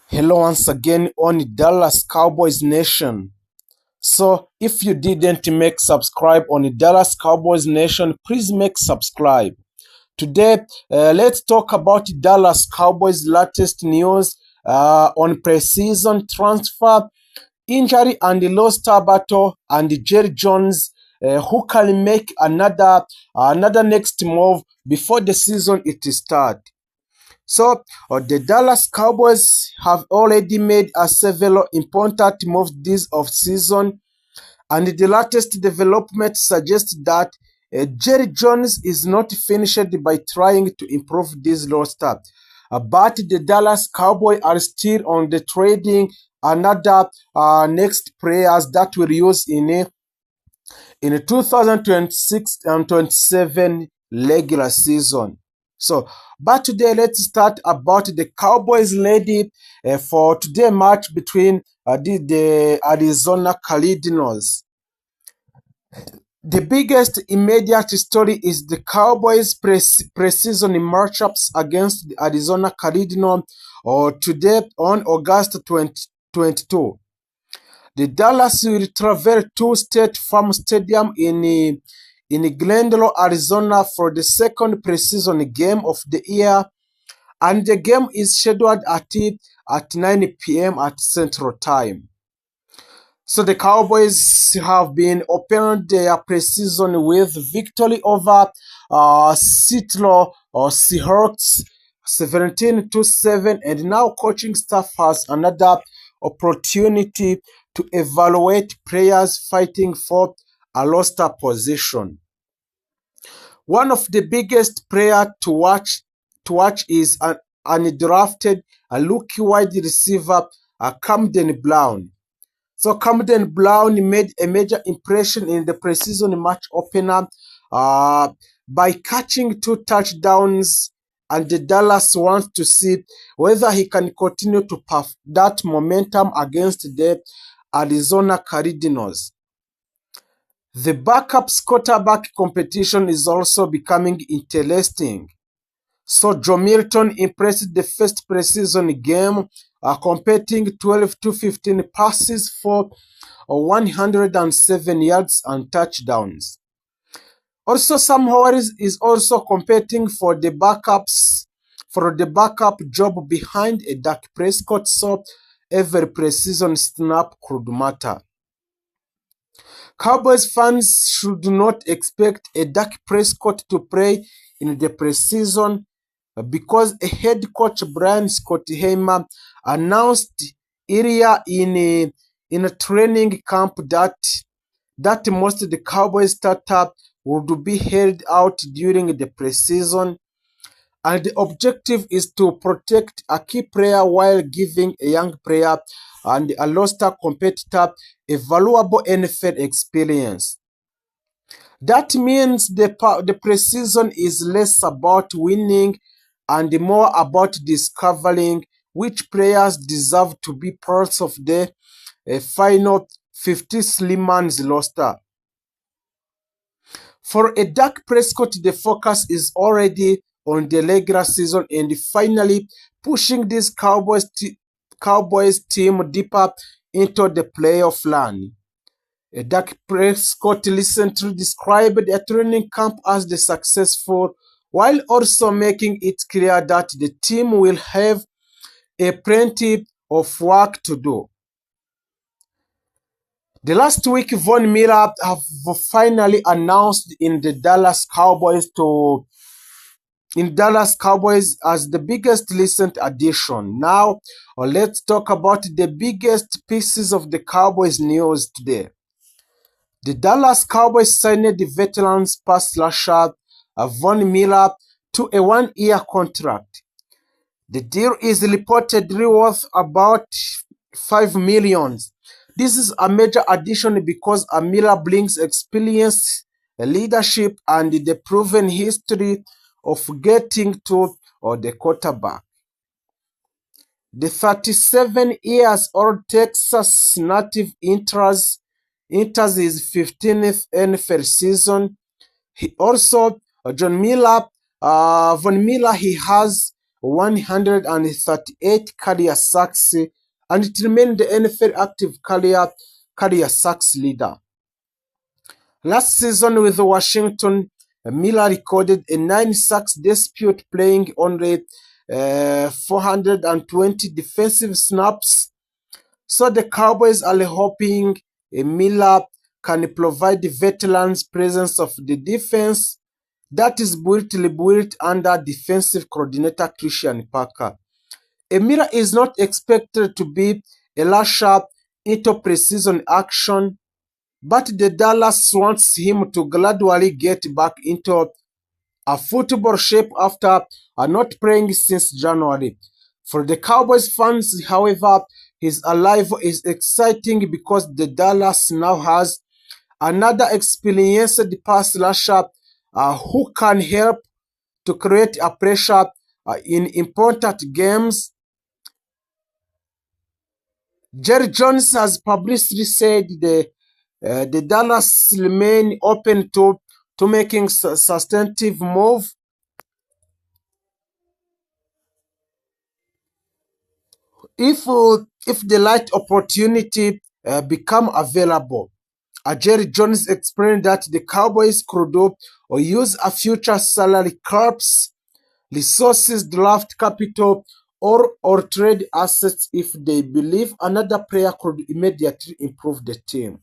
Hello once again on Dallas Cowboys Nation. So if you didn't make subscribe on Dallas Cowboys Nation, please make subscribe. Today, let's talk about Dallas Cowboys latest news on preseason transfer, injury and roster battle, and Jerry Jones, who can make another next move before the season it starts. So, the Dallas Cowboys have already made several important moves this offseason, and the latest development suggests that Jerry Jones is not finished by trying to improve this roster. But the Dallas Cowboys are still on the trading another next players that will use in the 2026 and 27 regular season. So, but today let's start about the Cowboys lady for today match between the Arizona Cardinals. The biggest immediate story is the Cowboys preseason matchups against the Arizona Cardinals today on August 2022. The Dallas will travel to State Farm Stadium in Glendale, Arizona for the second preseason game of the year, and the game is scheduled at 9 p.m. at Central Time. So the Cowboys have been opening their preseason with victory over Seattle Seahawks 17-7, and now coaching staff has another opportunity to evaluate players fighting for a roster position. One of the biggest players to watch is an undrafted rookie wide receiver Camden Brown. So Camden Brown made a major impression in the preseason match opener by catching 2 touchdowns, and the Dallas wants to see whether he can continue to puff that momentum against the Arizona Cardinals. The backups quarterback competition is also becoming interesting. So Joe Milton impressed the first preseason game, completing 12 to 15 passes for 107 yards and touchdowns. Also, Sam Howard is also competing for the backup job behind a Dak Prescott, so every preseason snap could matter. Cowboys fans should not expect a Dak Prescott to play in the preseason because a head coach Brian Schottenheimer announced earlier in a training camp that most of the Cowboys startup would be held out during the preseason, and the objective is to protect a key player while giving a young player and a roster competitor a valuable NFL experience. That means the preseason is less about winning and more about discovering which players deserve to be part of the final 53-man's roster. For a Dak Prescott, the focus is already on the regular season and finally pushing this Cowboys team deeper into the playoff run. Dak Prescott recently described a training camp as the successful, while also making it clear that the team will have plenty of work to do. The last week, Von Miller have finally announced in Dallas Cowboys as the biggest recent addition. Now, let's talk about the biggest pieces of the Cowboys news today. The Dallas Cowboys signed the veteran's pass rusher Von Miller to a 1-year contract. The deal is reportedly worth about $5 million. This is a major addition because Miller brings experience, leadership, and the proven history of getting to the quarterback. The 37-year-old Texas native enters his 15th NFL season. He also, Von Miller, he has 138 career sacks, and it remained the NFL active career sacks leader. Last season with Washington, Miller recorded a 9 sacks dispute, playing only 420 defensive snaps. So the Cowboys are hoping Miller can provide the veterans presence of the defense that is built under defensive coordinator Christian Parker. Miller is not expected to be a lasher into preseason action, but the Dallas wants him to gradually get back into a football shape after not playing since January. For the Cowboys fans, however, his arrival is exciting because the Dallas now has another experienced pass rusher who can help to create a pressure in important games. Jerry Jones has publicly said the Dallas remain open to making substantive move. If the right opportunity become available. Jerry Jones explained that the Cowboys could do or use a future salary caps, resources, draft capital, or trade assets if they believe another player could immediately improve the team.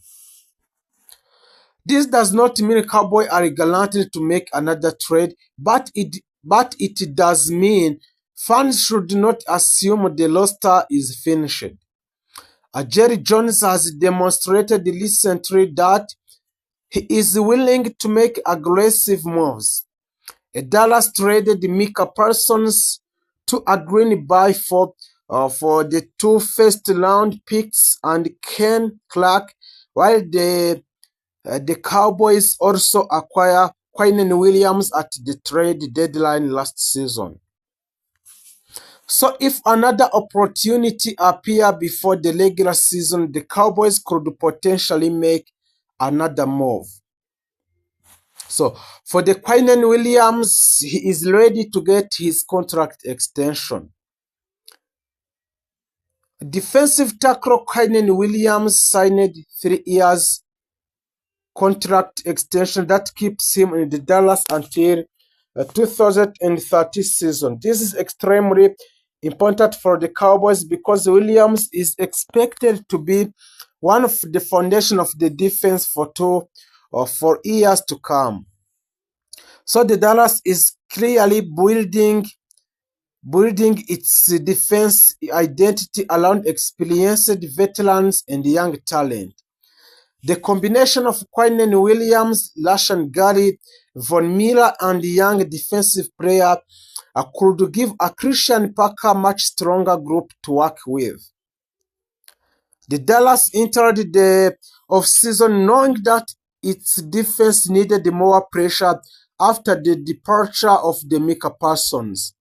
This does not mean Cowboys are guaranteed to make another trade, but it does mean fans should not assume the roster is finished. Jerry Jones has demonstrated recently that he is willing to make aggressive moves. Dallas traded Micah Parsons to a green buy for the 2 first-round picks and Ken Clark, while the Cowboys also acquire Quinnen Williams at the trade deadline last season. So if another opportunity appears before the regular season, the Cowboys could potentially make another move. So for the Quinnen Williams, he is ready to get his contract extension. Defensive tackle Quinnen Williams signed 3 years contract extension that keeps him in the Dallas until 2030 season. This is extremely important for the Cowboys because Williams is expected to be one of the foundation of the defense for 4 years to come. So the Dallas is clearly building its defense identity around experienced veterans and young talent. The combination of Quinnen Williams, Rashan Gary, Von Miller, and young defensive player could give a Christian Parker much stronger group to work with. The Dallas entered the offseason knowing that its defense needed more pressure after the departure of the Micah Parsons.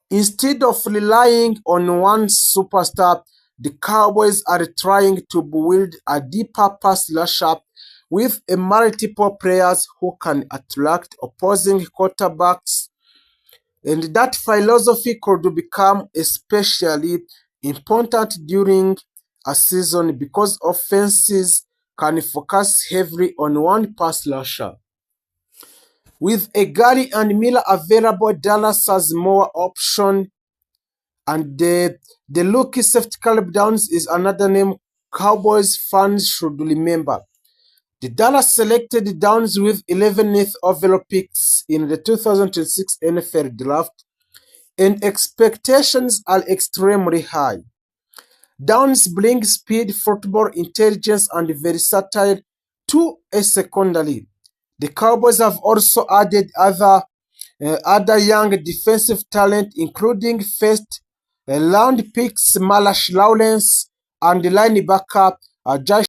Instead of relying on one superstar, the Cowboys are trying to build a deeper pass rusher with multiple players who can attract opposing quarterbacks, and that philosophy could become especially important during a season because offenses can focus heavily on one pass rusher. With Gary and Miller available, Dallas has more options, and the rookie safety Caleb Downs is another name Cowboys fans should remember. The Dallas selected Downs with 11th overall picks in the 2006 NFL Draft, and expectations are extremely high. Downs brings speed, football intelligence, and versatile to a secondary. The Cowboys have also added other young defensive talent, including first round picks Malachi Lawrence and linebacker Josh